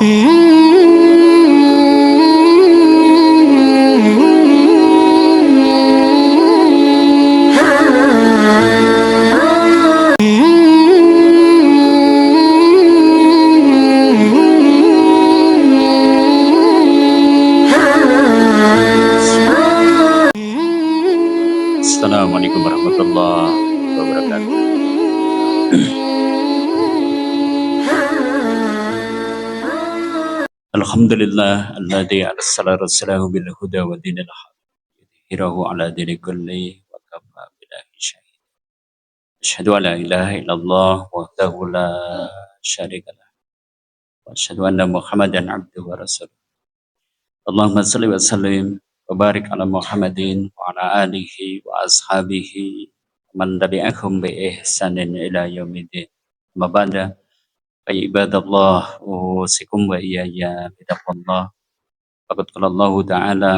Assalamualaikum warahmatullahi wabarakatuh. Alhamdulillah alladzi arsala rasulahu bil huda wa dinil haq yudhhirahu ala dini kulli wa kafa billahi syahid. Asyhadu an la ilaha illallah wahdahu la syarikalah wa asyhadu anna Muhammadan abduhu wa rasuluh. Allahumma shalli wa sallim wa barik ala Muhammadin wa ala alihi wa ashabihi man tabi'ahum bi ihsanin ila yaumiddin. Amma ba'da. Fa ibadallah usikum wa iyaya bitaqwallah. Faqad qala Allah Ta'ala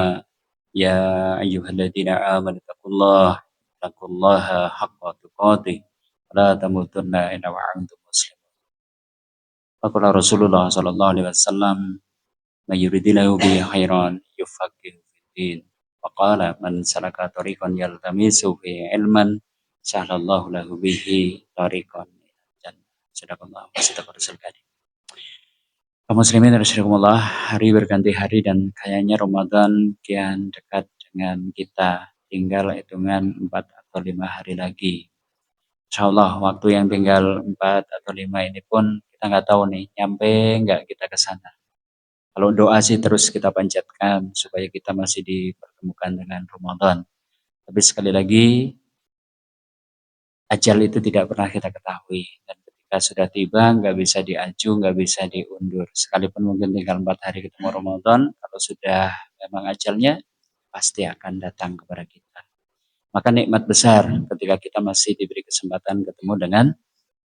ya ayyuhalladzina amanu taqullaha haqqa tuqatih wa la tamutunna illa wa antum muslimun. Faqala Rasulullah sallallahu alaihi wasallam may yuridillahu bihi khairan yufaqihu fiddin. Wa qala man salaka tariqan yaltamisu fihi ilman sahalallahu lahu bihi tariqan ilal jannah. Sadaqallahu wa sadaqa rasul karim. Kaum muslimin rahimakumullah, hari berganti hari dan kayaknya Ramadan kian dekat dengan kita. Tinggal hitungan 4 atau 5 hari lagi. Insyaallah waktu yang tinggal 4 atau 5 ini pun kita nggak tahu nih, nyampe nggak kita ke sana. Kalau doa sih terus kita panjatkan supaya kita masih dipertemukan dengan Ramadan. Tapi sekali lagi, ajal itu tidak pernah kita ketahui. Dan ketika sudah tiba, nggak bisa diaju, nggak bisa diundur. Sekalipun mungkin tinggal 4 hari ketemu Ramadan, kalau sudah memang ajalnya, pasti akan datang kepada kita. Maka nikmat besar ketika kita masih diberi kesempatan ketemu dengan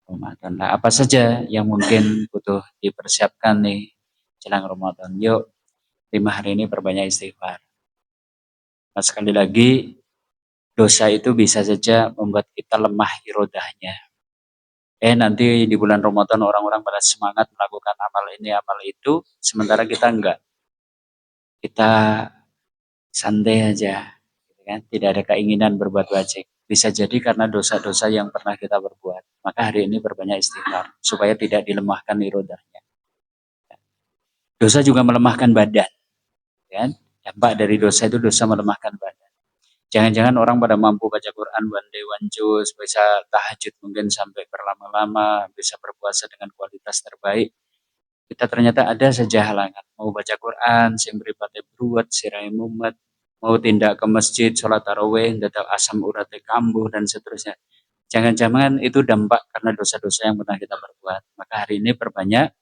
Ramadan. Nah, apa saja yang mungkin butuh dipersiapkan nih jelang Ramadan? Yuk, 5 hari ini perbanyak istighfar. Nah, sekali lagi, dosa itu bisa saja membuat kita lemah irodahnya. Nanti di bulan Ramadan orang-orang pada semangat melakukan amal ini, amal itu, sementara kita enggak. Kita santai aja, gitu kan? Tidak ada keinginan berbuat wajib. Bisa jadi karena dosa-dosa yang pernah kita berbuat. Maka hari ini perbanyak istighfar, supaya tidak dilemahkan irodahnya. Dosa juga melemahkan badan. Kan? Dampak dari dosa itu dosa melemahkan badan. Jangan-jangan orang pada mampu baca Quran one day one juice, bisa tahajud mungkin sampai berlama-lama, bisa berpuasa dengan kualitas terbaik. Kita ternyata ada saja halangan. Mau baca Quran, sing mripate bruwet, sirai mumet, mau tindak ke masjid, sholat tarawih, dadak asam urate kambuh dan seterusnya. Jangan-jangan itu dampak karena dosa-dosa yang pernah kita perbuat. Maka hari ini perbanyak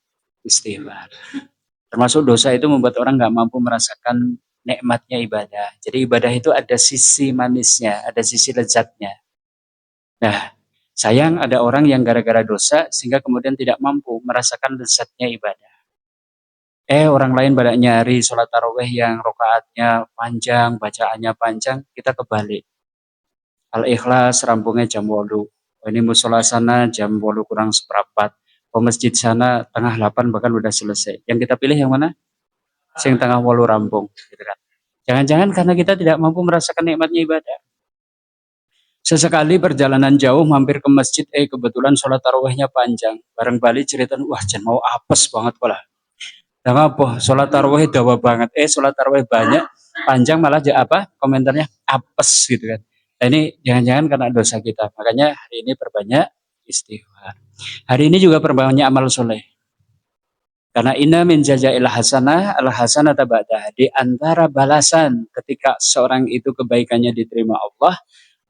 istighfar. Termasuk dosa itu membuat orang nggak mampu merasakan nikmatnya ibadah. Jadi ibadah itu ada sisi manisnya, ada sisi lezatnya. Nah, sayang ada orang yang gara-gara dosa sehingga kemudian tidak mampu merasakan lezatnya ibadah. Orang lain pada nyari sholat tarawih yang rokaatnya panjang, bacaannya panjang, kita kebalik. Al-Ikhlas rampungnya jam 8. Ini musola sana jam 8 kurang seperempat. Masjid sana tengah 8 bahkan udah selesai. Yang kita pilih yang mana? Sing tengah 8 rampung, gitu kan. Jangan-jangan karena kita tidak mampu merasakan nikmatnya ibadah. Sesekali perjalanan jauh mampir ke masjid, kebetulan sholat tarawihnya panjang. Bareng balik cerita, wah jan mau apes banget pula. Dan apa? Sholat tarawih dawa banget. Sholat tarawih banyak, panjang malah komentarnya apes gitu kan. Nah, ini jangan-jangan karena dosa kita. Makanya hari ini perbanyak istighfar. Hari ini juga perbanyak amal soleh. Karena inna min jazail hasanah al hasanata ba'daha. Di antara balasan ketika seorang itu kebaikannya diterima Allah,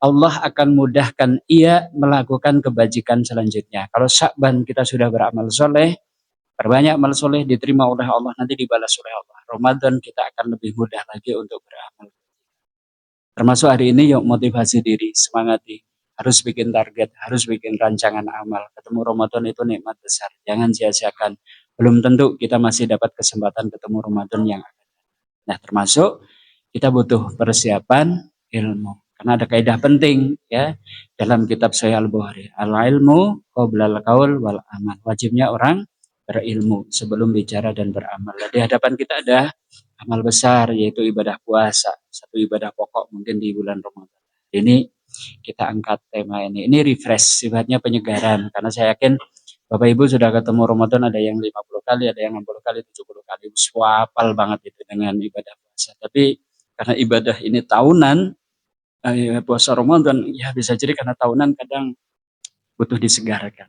Allah akan mudahkan ia melakukan kebajikan selanjutnya. Kalau Sya'ban kita sudah beramal soleh, perbanyak amal soleh diterima oleh Allah, nanti dibalas oleh Allah. Ramadan kita akan lebih mudah lagi untuk beramal. Termasuk hari ini yuk motivasi diri, semangati. Harus bikin target, harus bikin rancangan amal. Ketemu Ramadan itu nikmat besar. Jangan sia-siakan. Belum tentu kita masih dapat kesempatan ketemu Ramadan yang akan datang. Nah, termasuk kita butuh persiapan ilmu. Karena ada kaidah penting ya dalam kitab Sahih Al-Bukhari. Al-ilmu qoblal qaul wal amal. Wajibnya orang berilmu sebelum bicara dan beramal. Di hadapan kita ada amal besar yaitu ibadah puasa, satu ibadah pokok mungkin di bulan Ramadan. Ini kita angkat tema ini. Ini refresh, sifatnya penyegaran karena saya yakin Bapak Ibu sudah ketemu Ramadan ada yang 50 kali, ada yang 60 kali, 70 kali. Swapal banget itu dengan ibadah puasa. Tapi karena ibadah ini tahunan, puasa Ramadan ya bisa jadi karena tahunan kadang butuh disegarkan.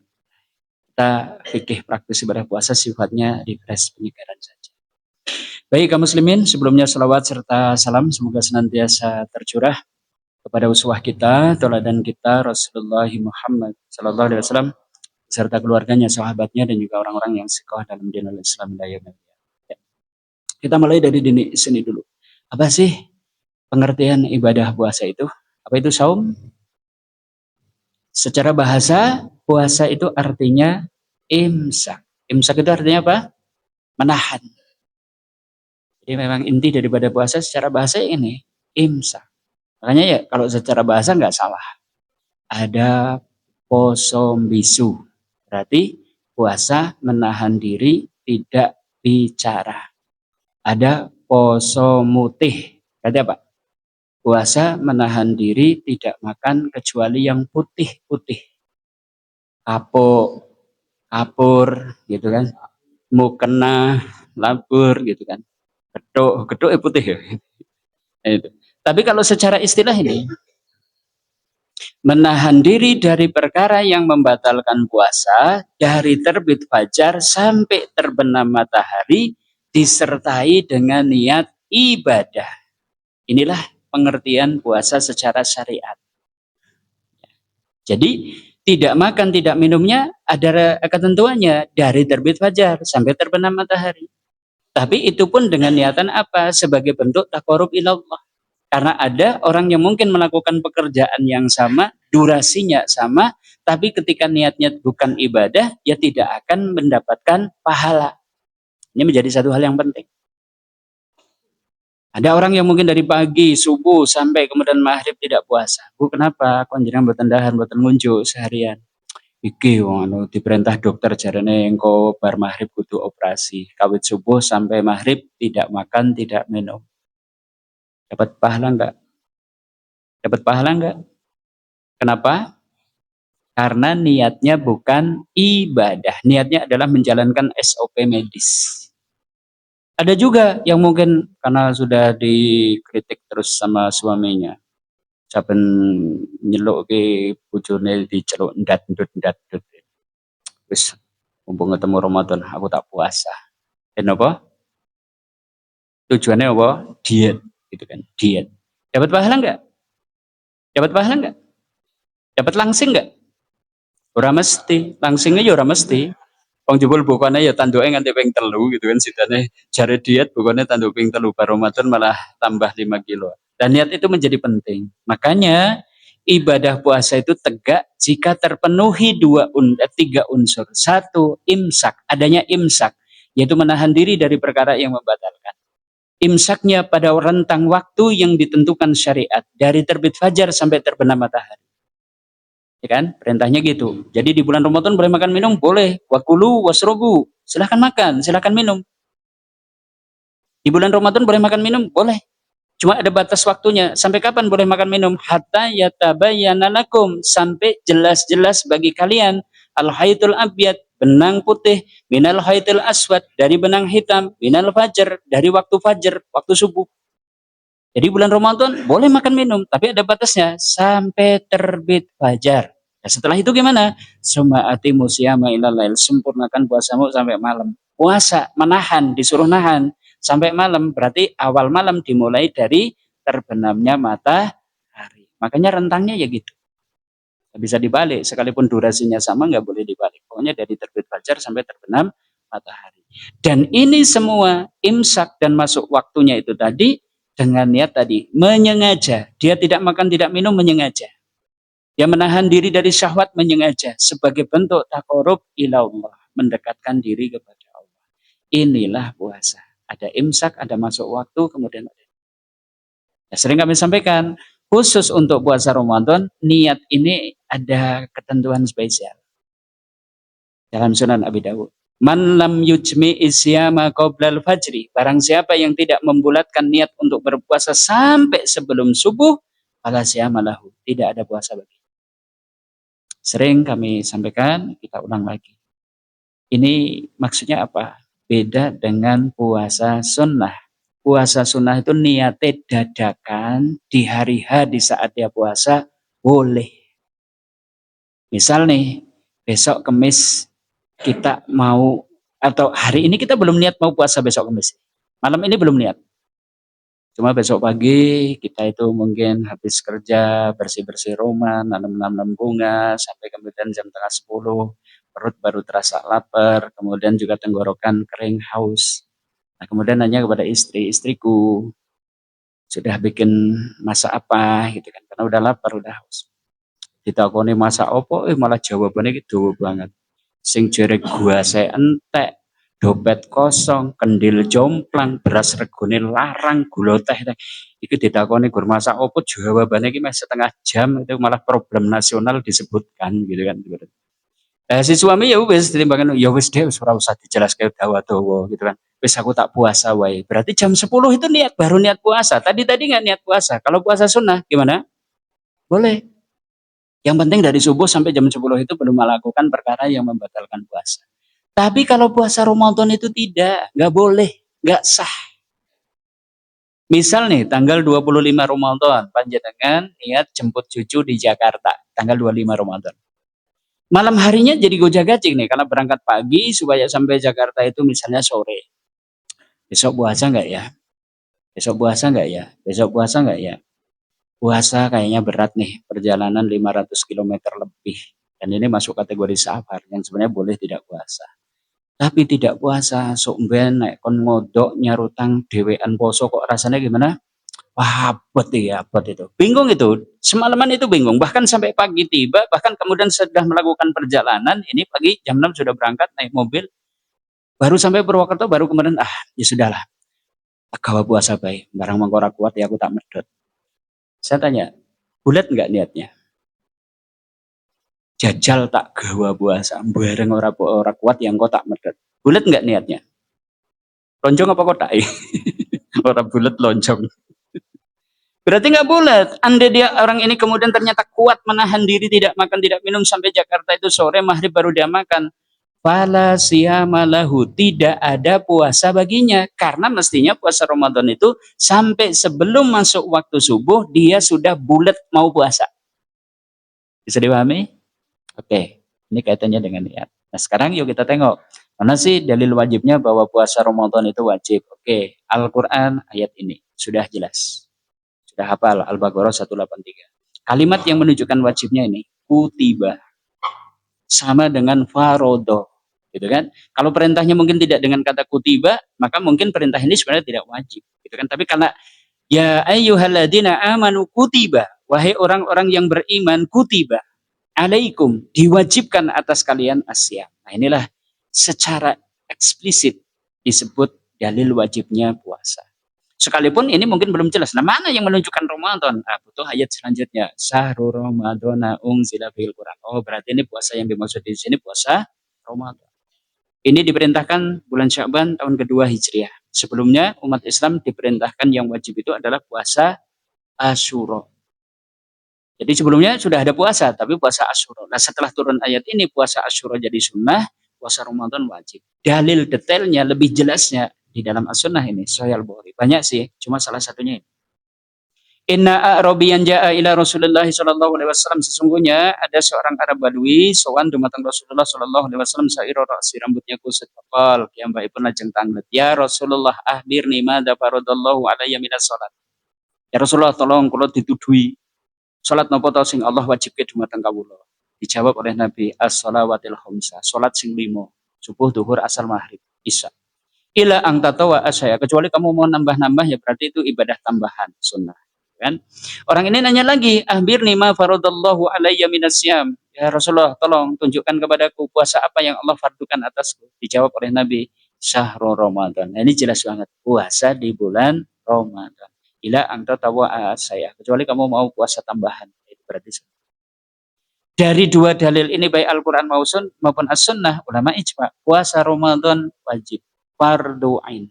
Kita fikih praktis ibadah puasa sifatnya refresh penyegaran saja. Baik kaum muslimin, sebelumnya salawat serta salam semoga senantiasa tercurah kepada uswah kita, teladan kita Rasulullah Muhammad sallallahu alaihi wasallam serta keluarganya, sahabatnya dan juga orang-orang yang sikoh dalam dinul Islam ya. Kita mulai dari sini dulu. Apa sih pengertian ibadah puasa itu? Apa itu saum? Secara bahasa, puasa itu artinya imsak. Imsak itu artinya apa? Menahan. Jadi memang inti daripada puasa secara bahasa ini imsak. Makanya ya kalau secara bahasa nggak salah. Ada posom bisu. Berarti puasa menahan diri tidak bicara. Ada poso mutih. Berarti apa? Puasa menahan diri tidak makan kecuali yang putih-putih. Kapuk, kapur gitu kan. Mukena, labur gitu kan. Geduk putih ya. Itu. Tapi kalau secara istilah ini menahan diri dari perkara yang membatalkan puasa dari terbit fajar sampai terbenam matahari disertai dengan niat ibadah. Inilah pengertian puasa secara syariat. Jadi tidak makan, tidak minumnya ada ketentuannya dari terbit fajar sampai terbenam matahari. Tapi itu pun dengan niatan apa? Sebagai bentuk taqarrub ilallah. Karena ada orang yang mungkin melakukan pekerjaan yang sama, durasinya sama, tapi ketika niatnya bukan ibadah, ya tidak akan mendapatkan pahala. Ini menjadi satu hal yang penting. Ada orang yang mungkin dari pagi, subuh, sampai kemudian maghrib tidak puasa. Bu, kenapa? Kok jenengan mboten dahan, mboten ngunjuk seharian? Iki wong diperintah dokter jarane engko bar maghrib kudu operasi. Kawit subuh sampai maghrib tidak makan, tidak minum. Dapat pahala enggak? Dapat pahala enggak? Kenapa? Karena niatnya bukan ibadah. Niatnya adalah menjalankan SOP medis. Ada juga yang mungkin karena sudah dikritik terus sama suaminya. Saben nyeluk ke bojone diceluk ndat. Wis mumpung ketemu Ramadan aku tak puasa. Dan apa? Tujuannya apa? Diet gitu kan, diet. Dapat pahala enggak? Dapat pahala enggak? Dapat langsing enggak? Ora mesti, langsingnya ya ora mesti. Wong jebul bukane ya tanduke nganti ping 3 gitu kan sidane jare diet bukane tanduk ping 3 bar Ramadan malah tambah 5 kilo. Dan niat itu menjadi penting. Makanya ibadah puasa itu tegak jika terpenuhi tiga unsur. Satu, imsak, adanya imsak, yaitu menahan diri dari perkara yang membatalkan. Imsaknya pada rentang waktu yang ditentukan syariat dari terbit fajar sampai terbenam matahari. Ya kan? Perintahnya gitu. Jadi di bulan Ramadan boleh makan minum? Boleh. Wakulu wasrobu. Silahkan makan, silahkan minum. Di bulan Ramadan boleh makan minum? Boleh. Cuma ada batas waktunya. Sampai kapan boleh makan minum? Hatta yatabayyana lakum. Sampai jelas-jelas bagi kalian. Al-haidul abyad. Benang putih. Minal haidul aswad. Dari benang hitam. Minal fajar. Dari waktu fajar. Waktu subuh. Jadi bulan Ramadan boleh makan minum, tapi ada batasnya sampai terbit fajar. Nah, setelah itu gimana? Summa atimu siyama ilal lail, sempurnakan puasamu sampai malam. Puasa menahan, disuruh nahan sampai malam, berarti awal malam dimulai dari terbenamnya matahari. Makanya rentangnya ya gitu. Bisa dibalik, sekalipun durasinya sama nggak boleh dibalik. Pokoknya dari terbit fajar sampai terbenam matahari. Dan ini semua imsak dan masuk waktunya itu tadi dengan niat tadi, menyengaja. Dia tidak makan, tidak minum, menyengaja. Dia menahan diri dari syahwat, menyengaja. Sebagai bentuk taqarrub ilallah. Mendekatkan diri kepada Allah. Inilah puasa. Ada imsak, ada masuk waktu, kemudian ada. Ya, sering kami sampaikan, khusus untuk puasa Ramadan, niat ini ada ketentuan spesial. Dalam Sunan Abi Dawud. Man lam yujmi isyama qoblal fajri. Barang siapa yang tidak membulatkan niat untuk berpuasa sampai sebelum subuh, fala syama lahu. Tidak ada puasa bagi. Sering kami sampaikan, kita ulang lagi. Ini maksudnya apa? Beda dengan puasa sunnah. Puasa sunnah itu niatnya dadakan di hari H di saat dia puasa, boleh. Misal nih, besok Kemis kita mau, atau hari ini kita belum niat mau puasa besok Kemis. Malam ini belum niat. Cuma besok pagi kita itu mungkin habis kerja, bersih-bersih rumah, nanam-nanam bunga, sampai kemudian jam tengah 10, perut baru terasa lapar, kemudian juga tenggorokan kering, haus. Nah, kemudian nanya kepada istri, istriku, sudah bikin masak apa gitu kan, karena udah lapar, udah haus. Ditakoni masak opo, malah jawabannya gitu banget. Sing jere gua saya entek, dompet kosong, kendil jomplang, beras regone larang, gula teh. Iku ditakoni gur masak opo, jawabannya iki setengah jam, itu malah problem nasional disebutkan gitu kan. Si suami ya wis ditimbangan, ya wis deh, ora usah dijelaskan dawa-dawa gitu kan. Wis aku tak puasa wae. Berarti jam 10 itu niat, baru niat puasa. Tadi nggak niat puasa. Kalau puasa sunnah gimana? Boleh. Yang penting dari subuh sampai jam 10 itu belum melakukan perkara yang membatalkan puasa. Tapi kalau puasa Ramadan itu tidak, nggak boleh, nggak sah. Misal nih, tanggal 25 Ramadan, panjenengan niat jemput cucu di Jakarta, tanggal 25 Ramadan. Malam harinya jadi gojek-gajik nih, karena berangkat pagi supaya sampai Jakarta itu misalnya sore. Besok puasa nggak ya? Besok puasa nggak ya? Besok puasa nggak ya? Puasa kayaknya berat nih, perjalanan 500 kilometer lebih. Dan ini masuk kategori safar, yang sebenarnya boleh tidak puasa. Tapi tidak puasa, sok ben nek kon ngodok nyarutang dhewean poso kok rasanya gimana? Wah, abot ya, abot itu. Bingung itu. Semalaman itu bingung. Bahkan sampai pagi tiba, bahkan kemudian sudah melakukan perjalanan, ini pagi jam 6 sudah berangkat naik mobil, baru sampai Purwokerto, baru kemudian ya sudahlah. Agawa puasa baik, barang mangkora kuat ya aku tak medot. Saya tanya, bulat enggak niatnya? Jajal tak gawa puasa, bareng ora kuat yang kok tak medot. Bulat enggak niatnya? Lonjong apa kotak? Orang bulat lonjong. Berarti nggak bulat. Andai dia orang ini kemudian ternyata kuat menahan diri tidak makan tidak minum sampai Jakarta itu sore maghrib baru dia makan. Fala siyamalahu, tidak ada puasa baginya karena mestinya puasa Ramadan itu sampai sebelum masuk waktu subuh dia sudah bulat mau puasa. Bisa dipahami? Oke, ini kaitannya dengan niat. Nah sekarang yuk kita tengok mana sih dalil wajibnya bahwa puasa Ramadan itu wajib. Oke, Al-Quran ayat ini sudah jelas. Sudah hafal Al-Baqarah 183. Kalimat yang menunjukkan wajibnya ini kutiba, sama dengan farodo, gitu kan? Kalau perintahnya mungkin tidak dengan kata kutiba, maka mungkin perintah ini sebenarnya tidak wajib, gitu kan? Tapi karena ya ayyuhalladzina amanu kutiba, wahai orang-orang yang beriman, kutiba alaikum, diwajibkan atas kalian asyam. Nah inilah secara eksplisit disebut dalil wajibnya puasa. Sekalipun ini mungkin belum jelas. Nah, mana yang menunjukkan Ramadan? Nah, butuh ayat selanjutnya. Syahrul Ramadana unzila fil Quran. Oh, berarti ini puasa yang dimaksud di sini puasa Ramadan. Ini diperintahkan bulan Sya'ban tahun kedua Hijriah. Sebelumnya umat Islam diperintahkan yang wajib itu adalah puasa Asyura. Jadi sebelumnya sudah ada puasa, tapi puasa Asyura. Nah, setelah turun ayat ini puasa Asyura jadi sunnah, puasa Ramadan wajib. Dalil detailnya lebih jelasnya di dalam as-sunnah ini, Sahih Al-Bukhari. Banyak sih, cuma salah satunya ini. Inna a'rabiyan ja'a ila Rasulullah sallallahu alaihi wasallam, sesungguhnya ada seorang Arab Badui sowan dumateng Rasulullah sallallahu alaihi wasallam saira ra'si, rambutnya kusut kepal pun lajeng tanglet. Ya Rasulullah akhbirni madza faradallahu alayya minas salat. Ya Rasulullah tolong kula dituduhi salat napa ta sing Allah wajibke dumateng kawula. Dijawab oleh Nabi as-shalawatil khamsah, salat sing 5, subuh, zuhur, asar, maghrib, isya. Ila ang tatawa asya, kecuali kamu mau nambah-nambah ya berarti itu ibadah tambahan sunnah, kan? Orang ini nanya lagi, ahbirni ma faradallahu alayya minasyam. Ya Rasulullah, tolong tunjukkan kepadaku puasa apa yang Allah fardukan atasku. Dijawab oleh Nabi, syahrul Ramadan. Nah, ini jelas banget, puasa di bulan Ramadan. Ila ang tatawa asya, kecuali kamu mau puasa tambahan, itu berarti Dari dua dalil ini baik Al-Quran maupun As-Sunnah, ulama ijma, puasa Ramadan wajib, fardu ain.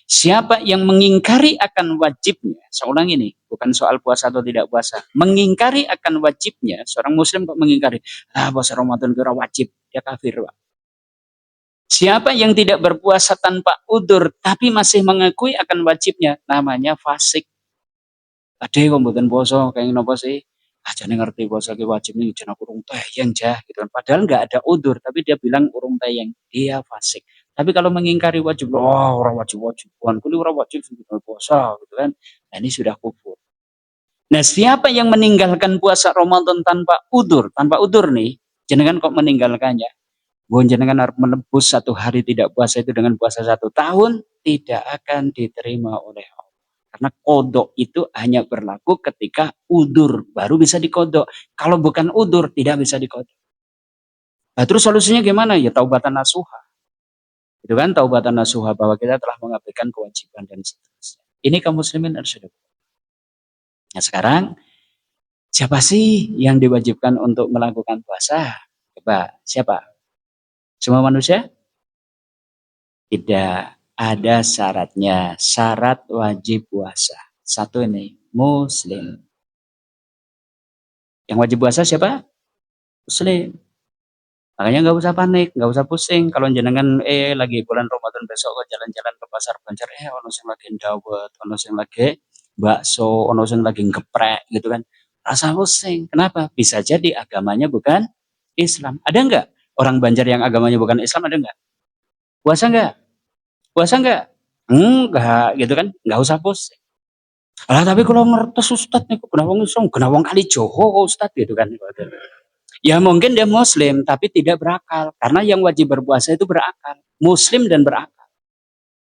Siapa yang mengingkari akan wajibnya, saya ulang ini, bukan soal puasa atau tidak puasa, mengingkari akan wajibnya, seorang muslim kok mengingkari, puasa Ramadan kira wajib, dia kafir, Pak. Siapa yang tidak berpuasa tanpa udur, tapi masih mengakui akan wajibnya, namanya fasik. Ade kok mboten poso, kayak napa sih? Jane ngerti puasa ki wajib nih jeneng urung tayang jah gitu kan. Padahal nggak ada udur, tapi dia bilang urung tayang, dia fasik. Tapi kalau mengingkari wajib, orang wajib-wajib, kuli orang wajib puasa gitu kan. Nah, ini sudah kufur. Nah, siapa yang meninggalkan puasa Ramadan tanpa udur nih, jenengan kok meninggalkannya? Mohon jenengan harus menebus 1 hari tidak puasa itu dengan puasa 1 tahun, tidak akan diterima oleh Allah. Karena kodok itu hanya berlaku ketika udur, baru bisa dikodok. Kalau bukan udur, tidak bisa dikodok. Nah, terus solusinya gimana? Ya taubatan nasuha. Itu kan taubatan nasuha, bahwa kita telah mengabaikan kewajiban dan seterusnya. Ini kaum muslimin harus ada. Nah, sekarang siapa sih yang diwajibkan untuk melakukan puasa? Coba, siapa? Semua manusia? Tidak ada syaratnya. Syarat wajib puasa. Satu ini, muslim. Yang wajib puasa siapa? Muslim. Makanya nggak usah panik, nggak usah pusing. Kalau jenengan lagi bulan Ramadan besok kok jalan-jalan ke pasar Banjar, ono sing lagi ndawet, ono sing lagi bakso, ono sing lagi geprek gitu kan. Rasa pusing. Kenapa? Bisa jadi agamanya bukan Islam. Ada nggak orang Banjar yang agamanya bukan Islam, ada nggak? Puasa nggak? Puasa nggak? Enggak, gitu kan? Nggak usah pusing. Tapi kalau ngertes Ustadz nih, kenapa kali Joho kok Ustadz gitu kan? Ya mungkin dia muslim tapi tidak berakal. Karena yang wajib berpuasa itu berakal. Muslim dan berakal.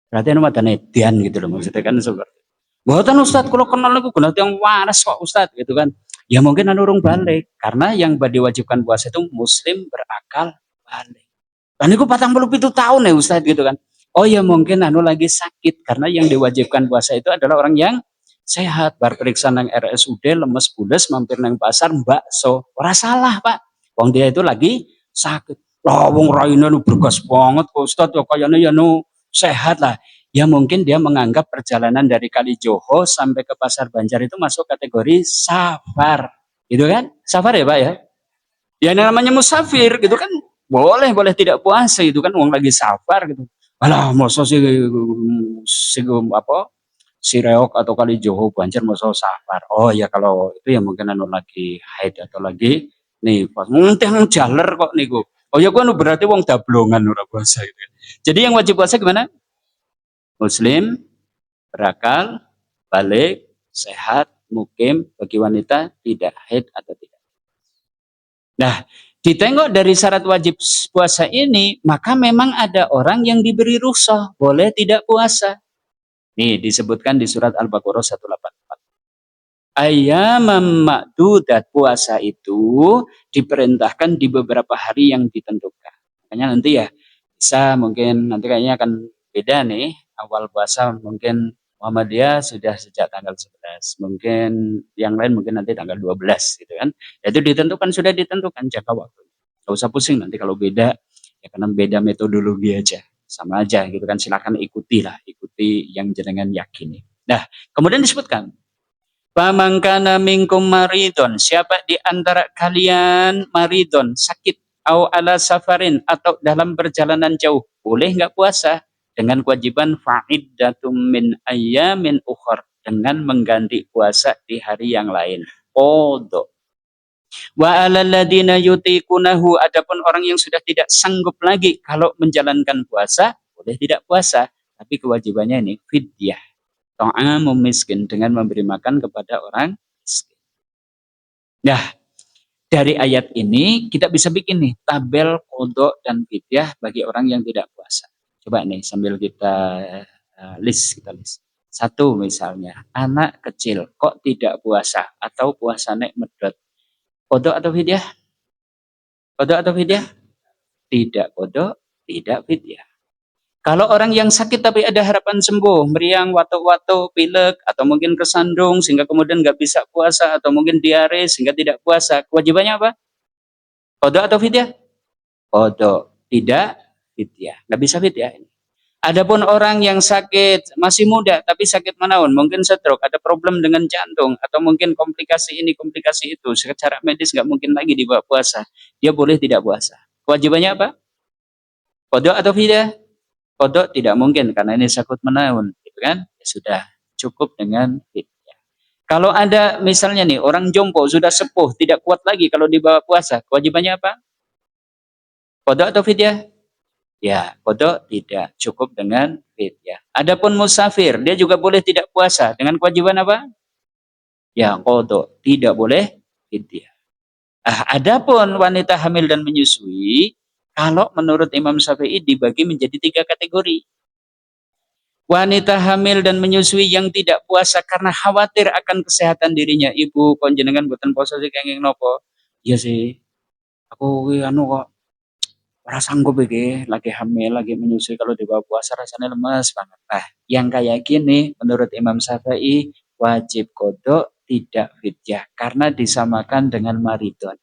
Berarti anu mata nedian gitu loh, maksudnya kan seperti. Buatan Ustadz kalau kenal aku kenal yang waras kok Ustadz gitu kan. Ya mungkin anu urung balik. Karena yang diwajibkan puasa itu muslim berakal balik. Dan itu 47 tahun ya Ustadz gitu kan. Oh ya mungkin anu lagi sakit. Karena yang diwajibkan puasa itu adalah orang yang sehat. Bar periksa nang RSUD, lemes bules, mampir nang pasar, bakso. Ora salah Pak. Wong dia itu lagi sakit. Lah wong raine nu bergas banget kok Ustaz, ya kayane ya nu sehat lah. Ya mungkin dia menganggap perjalanan dari Kalijoho sampai ke Pasar Banjar itu masuk kategori safar. Gitu kan? Safar ya Pak ya? Ya namanya musafir gitu kan. Boleh tidak puasa itu kan wong lagi safar gitu. Alah, masa si apa? Si Reok atau Kalijoho Banjar masa safar. Oh ya kalau itu ya mungkin anu lagi haid atau lagi nih pas nang jaler kok niku. Oh ya gua berarti wong dablongan ora puasa gitu. Jadi yang wajib puasa gimana? Muslim, berakal, balik, sehat, mukim, bagi wanita tidak haid atau tidak. Nah, ditengok dari syarat wajib puasa ini, maka memang ada orang yang diberi rukhsah, boleh tidak puasa. Nih disebutkan di surat Al-Baqarah 184. Ayyamam ma'dudat, puasa itu diperintahkan di beberapa hari yang ditentukan. Makanya nanti ya bisa mungkin nanti kayaknya akan beda nih. Awal puasa mungkin Muhammadiyah sudah sejak tanggal 11. Mungkin yang lain mungkin nanti tanggal 12 gitu kan. Itu ditentukan, sudah ditentukan jangka waktu. Gak usah pusing nanti kalau beda, ya karena beda metodologi aja. Sama aja gitu kan, silakan ikuti yang jenengan yakini. Nah, kemudian disebutkan Pamangkana minkum maridon, siapa di antara kalian maridon, sakit, au ala safarin, atau dalam perjalanan jauh, boleh nggak puasa? Dengan kewajiban fa'iddatum min ayyamin ukhar, dengan mengganti puasa di hari yang lain. Qadha. Wa alal ladina yutiqunahu, adapun orang yang sudah tidak sanggup lagi kalau menjalankan puasa, boleh tidak puasa, tapi kewajibannya ini fidyah. Ta'amu miskin, dengan memberi makan kepada orang miskin. Nah, dari ayat ini kita bisa bikin nih tabel qadha dan fidyah bagi orang yang tidak puasa. Coba nih sambil kita list. Satu misalnya, anak kecil kok tidak puasa atau puasanya medot. Qadha atau fidyah? Qadha atau fidyah? Tidak qadha, tidak fidyah. Kalau orang yang sakit tapi ada harapan sembuh, meriang, watuk-watuk, pilek, atau mungkin kesandung sehingga kemudian nggak bisa puasa, atau mungkin diare sehingga tidak puasa, kewajibannya apa? Qadha atau fidyah? Qadha, tidak fidyah. Nggak bisa fidyah. Adapun orang yang sakit masih muda tapi sakit menaun, mungkin stroke, ada problem dengan jantung atau mungkin komplikasi ini komplikasi itu, secara medis nggak mungkin lagi dibawa puasa, dia boleh tidak puasa. Kewajibannya apa? Qadha atau fidyah? Qadha tidak mungkin karena ini sakit menaun, gitu kan? Ya sudah, cukup dengan fidyah. Kalau ada misalnya nih orang jompo sudah sepuh tidak kuat lagi kalau dibawa puasa, kewajibannya apa? Qadha atau fidyah? Ya, qadha tidak, cukup dengan fidyah. Adapun musafir, dia juga boleh tidak puasa dengan kewajiban apa? Ya, qadha, tidak boleh fidyah. Adapun wanita hamil dan menyusui, kalau menurut Imam Syafi'i dibagi menjadi 3 kategori. Wanita hamil dan menyusui yang tidak puasa karena khawatir akan kesehatan dirinya. Ibu, kon jenengan boten puasa sih kenging nopo? Iya sih, aku anu kok ora sanggup iki, lagi hamil, lagi menyusui kalau dibawa puasa rasanya lemes banget. Nah, yang kayak gini menurut Imam Syafi'i wajib qadha tidak fidyah karena disamakan dengan maridun.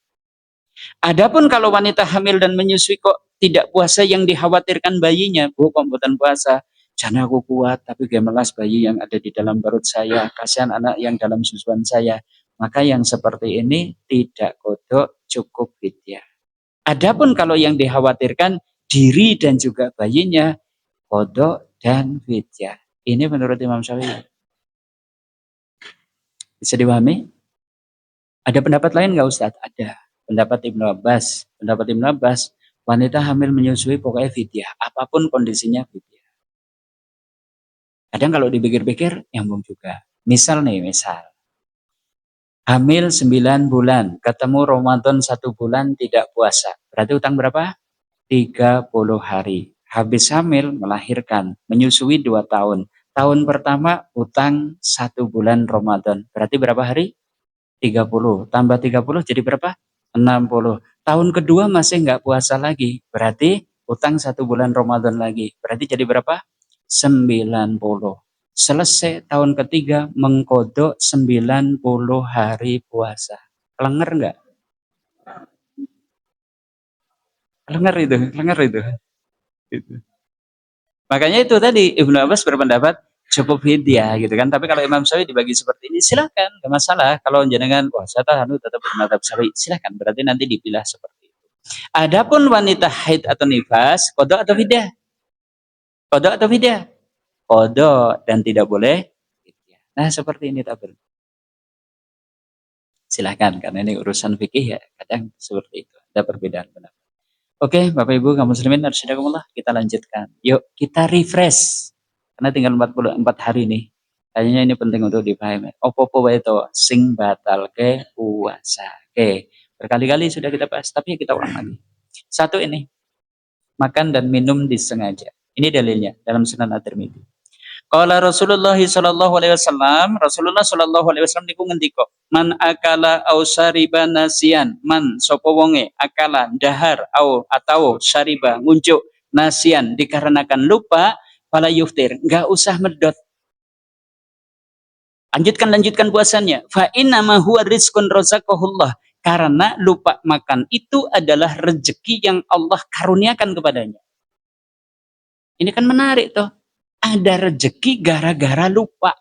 Adapun kalau wanita hamil dan menyusui kok tidak puasa yang dikhawatirkan bayinya, Bu, kok mboten puasa? Jana aku kuat, tapi gemelas bayi yang ada di dalam perut saya, kasihan anak yang dalam susuan saya. Maka yang seperti ini tidak qadha, cukup fidyah. Adapun kalau yang dikhawatirkan diri dan juga bayinya, qadha dan fidyah. Ini menurut Imam Syafi'i. Bisa dipahami? Ada pendapat lain nggak Ustadz? Ada. Pendapat Ibnu Abbas. Pendapat Ibnu Abbas, wanita hamil menyusui pokoknya fidyah. Apapun kondisinya fidyah. Kadang kalau dipikir-pikir, nyambung juga. Misal nih, misal. Hamil 9 bulan, ketemu Ramadan 1 bulan tidak puasa. Berarti utang berapa? 30 hari. Habis hamil, melahirkan, menyusui 2 tahun. Tahun pertama utang 1 bulan Ramadan. Berarti berapa hari? 30. Tambah 30 jadi berapa? 60. Tahun kedua masih nggak puasa lagi. Berarti utang 1 bulan Ramadan lagi. Berarti jadi berapa? 90. Selesai tahun ketiga mengkodok 90 hari puasa. Kelengar nggak? Kelengar itu, kelengar itu. Gitu. Makanya itu tadi Ibnu Abbas berpendapat cukup fidyah gitu kan. Tapi kalau Imam Syafi'i dibagi seperti ini silakan, enggak masalah. Kalau jenengan wah saya tahu tetap bermadzhab Syafi'i, silakan. Berarti nanti dipilah seperti itu. Adapun wanita haid atau nifas, qadha atau fidyah? Qadha atau fidyah? Qadha dan tidak boleh fidyah. Nah, seperti ini tabel. Silakan karena ini urusan fikih ya, kadang seperti itu. Ada perbedaan pendapat. Oke, Bapak Ibu kaum muslimin arsyadakumullah, kita lanjutkan. Yuk, kita refresh. Karena tinggal 44 hari nih. Kayaknya ini penting untuk dipahami. Opo-opo wae to sing batalke puasa. Oke, berkali-kali sudah kita bahas, tapi kita ulang lagi. Satu ini, makan dan minum disengaja. Ini dalilnya dalam Sunan At-Tirmidzi. Qala Rasulullah sallallahu alaihi wasallam, Rasulullah sallallahu alaihi wasallam niku ngendika, man akala au syariba nasian, man sapa wonge akala dahar atau syariba ngunjuk nasian dikarenakan lupa, fala yuftir, enggak usah medot. Lanjutkan puasanya. Fa inna ma huwa rizqun razaqahullah. Karena lupa makan itu adalah rezeki yang Allah karuniakan kepadanya. Ini kan menarik tuh. Ada rezeki gara-gara lupa.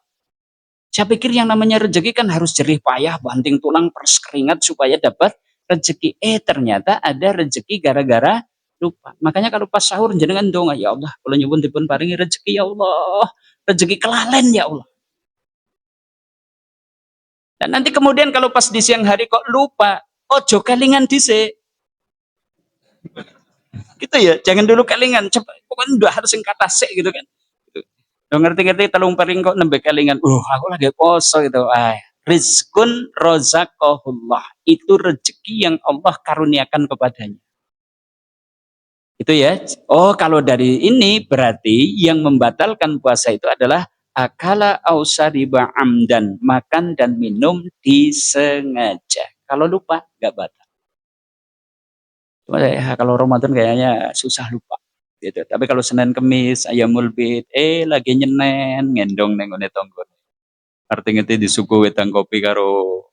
Saya pikir yang namanya rezeki kan harus jerih payah, banting tulang, peres keringat supaya dapat rezeki. Ternyata ada rezeki gara-gara lupa. Makanya kalau pas sahur jenengan donga, ya Allah, kalau nyuwun dipun paringi rezeki ya Allah. Rezeki kelalen ya Allah. Dan nanti kemudian kalau pas di siang hari kok lupa, ojo kelingan dhisik. Gitu ya, jangan dulu kelingan, cepat pokoknya udah harus sing katasik gitu kan. Lo ngerti-ngerti telung paring kok nembe kelingan. Aku lagi poso gitu. Rizkun rozaqahullah. Itu rezeki yang Allah karuniakan kepadanya. Itu ya. Oh, kalau dari ini berarti yang membatalkan puasa itu adalah akala au syariba amdan, makan dan minum disengaja. Kalau lupa enggak batal. Cuma ya, kalau Ramadan kayaknya susah lupa. Gitu. Tapi kalau Senin Kemis ayamul bid lagi nyenen ngendong neng ngene tonggo. Artinya itu disuguh wedang kopi karo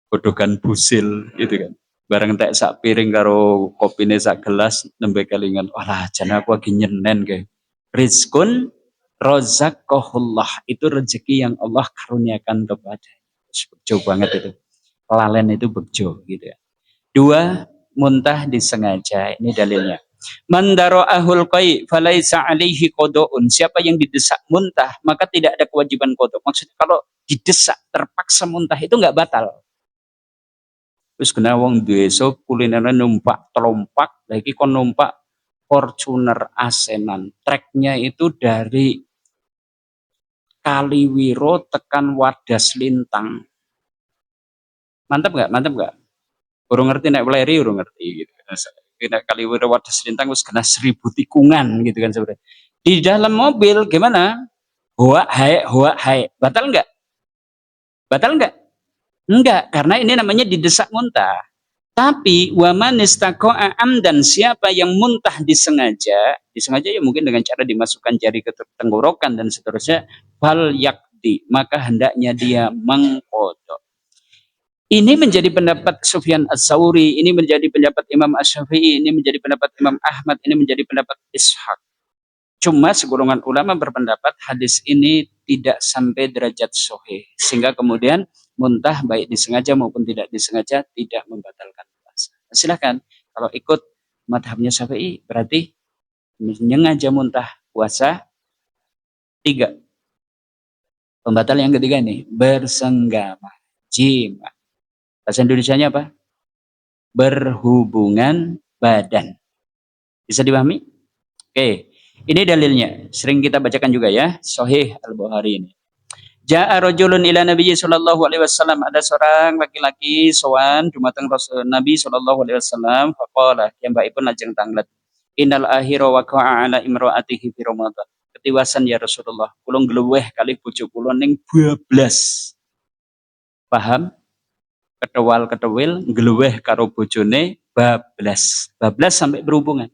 godokan busil gitu kan. Bareng tek sak piring karo kopine sak gelas nembe kelingan, "Walah, jan aku lagi nyenen ke." Rizkun razaqahullah, itu rezeki yang Allah karuniakan kepada. Bejo banget itu. Lalen itu bejo gitu ya. Dua, muntah disengaja. Ini dalilnya. Man dara'ahul qai falaisa alaihi qada'un. Siapa yang didesak muntah, maka tidak ada kewajiban qada. Maksudnya kalau didesak terpaksa muntah itu enggak batal. Terus kena wong desa kulineran numpak telompak, lagi kon numpak Fortuner Asenan. Treknya itu dari Kaliwiro tekan Wadas Lintang. Mantap nggak? Mantap nggak? Urung ngerti nek weleri urung ngerti gitu. Nek Kaliwiro Wadas Lintang wis kena 1000 tikungan gitu kan sebenarnya. Di dalam mobil gimana? Hoa hai. Batal nggak? Batal nggak? Enggak, karena ini namanya didesak muntah. Tapi waman istaqa'a amdan, siapa yang muntah disengaja ya mungkin dengan cara dimasukkan jari ke tenggorokan dan seterusnya, fal yakdi, maka hendaknya dia mengqadha. Ini menjadi pendapat Sufyan Ats-Tsauri, ini menjadi pendapat Imam Asy-Syafi'i, ini menjadi pendapat Imam Ahmad, ini menjadi pendapat Ishaq. Cuma segolongan ulama berpendapat hadis ini tidak sampai derajat sahih, sehingga kemudian muntah baik disengaja maupun tidak disengaja tidak membatalkan puasa. Silakan kalau ikut madhabnya Syafi'i berarti menyengaja muntah puasa 3. Pembatal yang ketiga nih, bersenggama, jima. Bahasa Indonesianya apa? Berhubungan badan. Bisa dipahami? Oke. Ini dalilnya, sering kita bacakan juga ya, Sahih Al-Bukhari ini. Ja'a rajulun ila Nabi sallallahu alaihi wasallam, ada seorang laki-laki sowan dumateng Rasul Nabi sallallahu alaihi wasallam, faqala, piyambakipun lajeng tanglet, innal akhira waqa'a ala imra'atihi fi Ramadan. Ketiwasan ya Rasulullah, kula ngluweh kalih bojo kula ning bablas. Paham? Ketewal-ketewil ngluweh karo bojone bablas. Bablas sampai berhubungan.